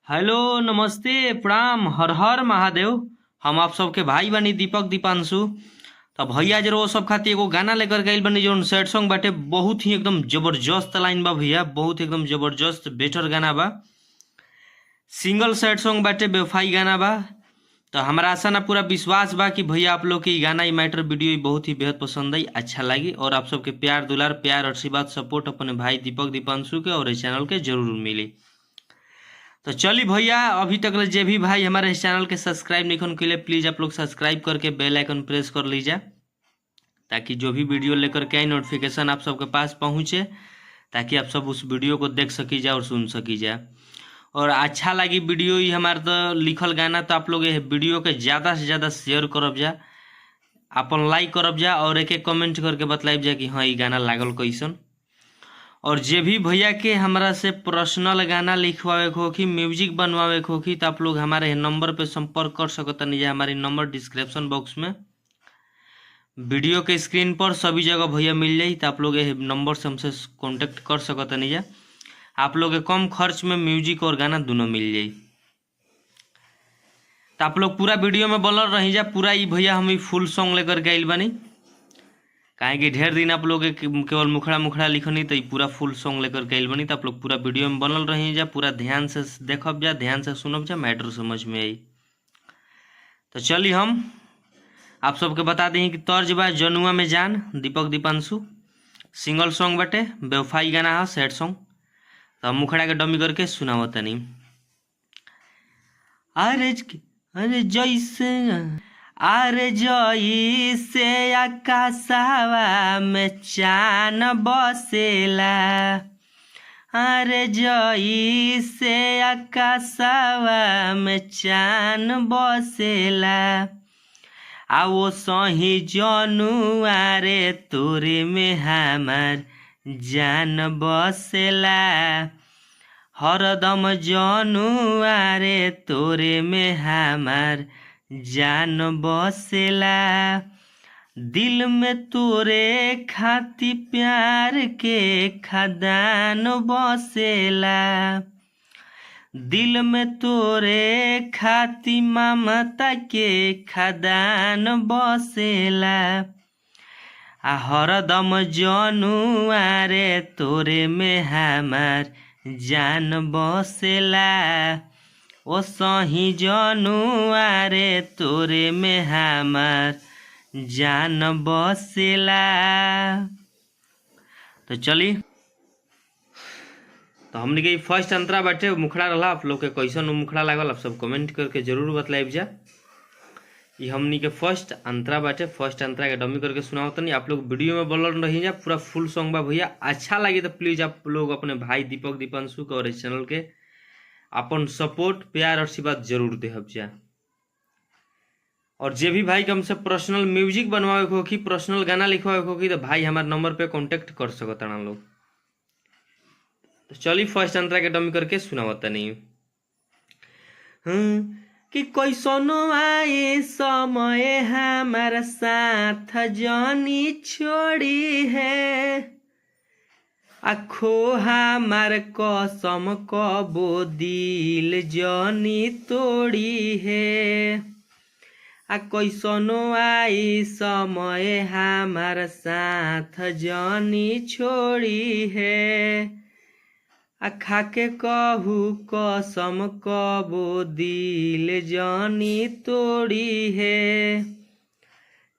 Hello, नमस्ते, प्रणाम, हर हर महादेव। हम आप सबके भाई बनी दीपक दीपांशु। तो भैया जरो सब खातिर एगो गाना लेकर गइल बनी जो सैड सॉन्ग बाटे। बहुत ही एकदम जबरदस्त लाइन बा भैया, बहुत एकदम जबरदस्त बेटर गाना बा। सिंगल सैड सॉन्ग बाटे, बेवफाई गाना बा। तो हमारा आशा ना पूरा विश्वास बा कि भैया आप लोग के ई गाना, ई मैटर वीडियो ई बहुत ही बेहद पसंद आई, अच्छा लगी। और आप सबके प्यार दुलार, प्यार आशीर्वाद सपोर्ट अपने भाई दीपक दीपांशु के और इस चैनल के जरूर मिली। तो चलिए भैया, अभी तक जे भी भाई हमारे इस चैनल के सब्सक्राइब नहीं के लिए प्लीज़ आप लोग सब्सक्राइब करके बेल आइकन प्रेस कर लीजिए, ताकि जो भी वीडियो लेकर के आई नोटिफिकेशन आप सबके पास पहुंचे, ताकि आप सब उस वीडियो को देख सकी जाए और सुन सकी जाए। और अच्छा लगी वीडियो ही हमारे तो लिखल गाना, तो आप लोग ये वीडियो के ज़्यादा से ज़्यादा शेयर करब जा, अपन लाइक करब जा और एक एक कमेंट करके बतलाइब जा कि हाँ ये गाना लागल कैसन। और जे भी भैया के हमरा से पर्सनल गाना लिखवावे को होखी, म्यूजिक बनवावे को होखी, तो आप लोग हमारे नंबर पे संपर्क कर सकते नहीं। हमारी नंबर डिस्क्रिप्शन बॉक्स में, वीडियो के स्क्रीन पर सभी जगह भैया मिल जाई। तो आप लोग ये नंबर से हमसे कांटेक्ट कर सकते नहीं। आप लोग के कम खर्च में म्यूजिक और गाना दोनों मिल जाई। तो आप लोग पूरा वीडियो में बनल रही जा। पूरा ही भैया हम फुल सॉन्ग लेकर के आइल बनी, काहे कि ढेर दिन आप लोग केवल मुखड़ा मुखड़ा लिखनी, तो पूरा फुल सॉन्ग लेकर के आइल बनी। तो आप लोग पूरा वीडियो में बनल रही जा, पूरा ध्यान से देखब जा, ध्यान से सुनब जा, मैटर समझ में आई। तो चलिए हम आप सबके बता दें कि तर्ज बा जनुआ में जान, दीपक दीपांशु। सिंगल सॉन्ग बटे, बेवफाई गाना है, सैड सॉन्ग। तो हम मुखड़ा के डमी करके सुनावत तनी। अरे जैसे अरे जैसे आकाशवा में चान बसेला, अरे जैसे आकाशवा में चान बसेला, आ वो सही जनुआ रे तोरे में हमार जान बसेला, हरदम जनुआ रे तोरे में हमार जान बसेला, दिल में तोरे खाती प्यार के खदान बसेला, दिल में तोरे खाती ममता के खदान बसेला, आ हरदम जनुआ रे तोरे में हमार जान बसेला, ओ सही जनुआ रे तोरे में हमार जान बसेला। तो चली, तो हमने के फर्स्ट अंतरा बाटे मुखड़ा रहा। आप लोग के कैसन मुखड़ा लागल आप सब कमेंट करके जरूर बतलाइब जा। ये हमनी के फर्स्ट अंतरा बाटे, फर्स्ट अंतरा के डमी करके सुनाओ तनी। आप लोग वीडियो में बोलल रही जा, पूरा फुल सॉन्ग बा भैया। अच्छा लगे तो प्लीज़ आप लोग अपने भाई दीपक दीपांशु के और इस चैनल के अपन सपोर्ट, प्यार और आशीर्वाद जरूर देहब जा। और जे भी भाई के हमसे पर्सनल म्यूजिक बनवावे को होखी, पर्सनल गाना लिखवावे को होखी, तो भाई हमारे नंबर पे कांटेक्ट कर सकता ना लोग। तो चलिए फर्स्ट अंतरा के डमी करके सुनावता नहीं। कि कैसनो आए समय हमारा साथ जानी छोड़ी है, आखो हमार कसम कबो दिल जानी तोड़ी है, आ कैसनो आई समय हमार साथ जानी छोड़ी है, आ खाके कहू कसम कबो दिल जानी तोड़ी है,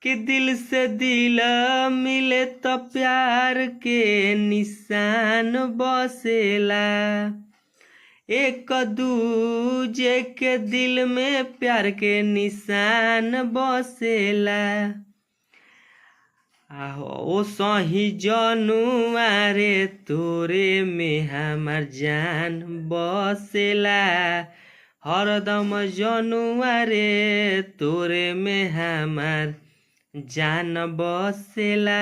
कि दिल से दिल मिले तो प्यार के निशान बसेला, एक दूजे के दिल में प्यार के निशान बसेला, ओ सही जनुआ रे तोरे में हमार जान बसेला, हरदम जनुआ रे तोरे में हमार जान बसेला।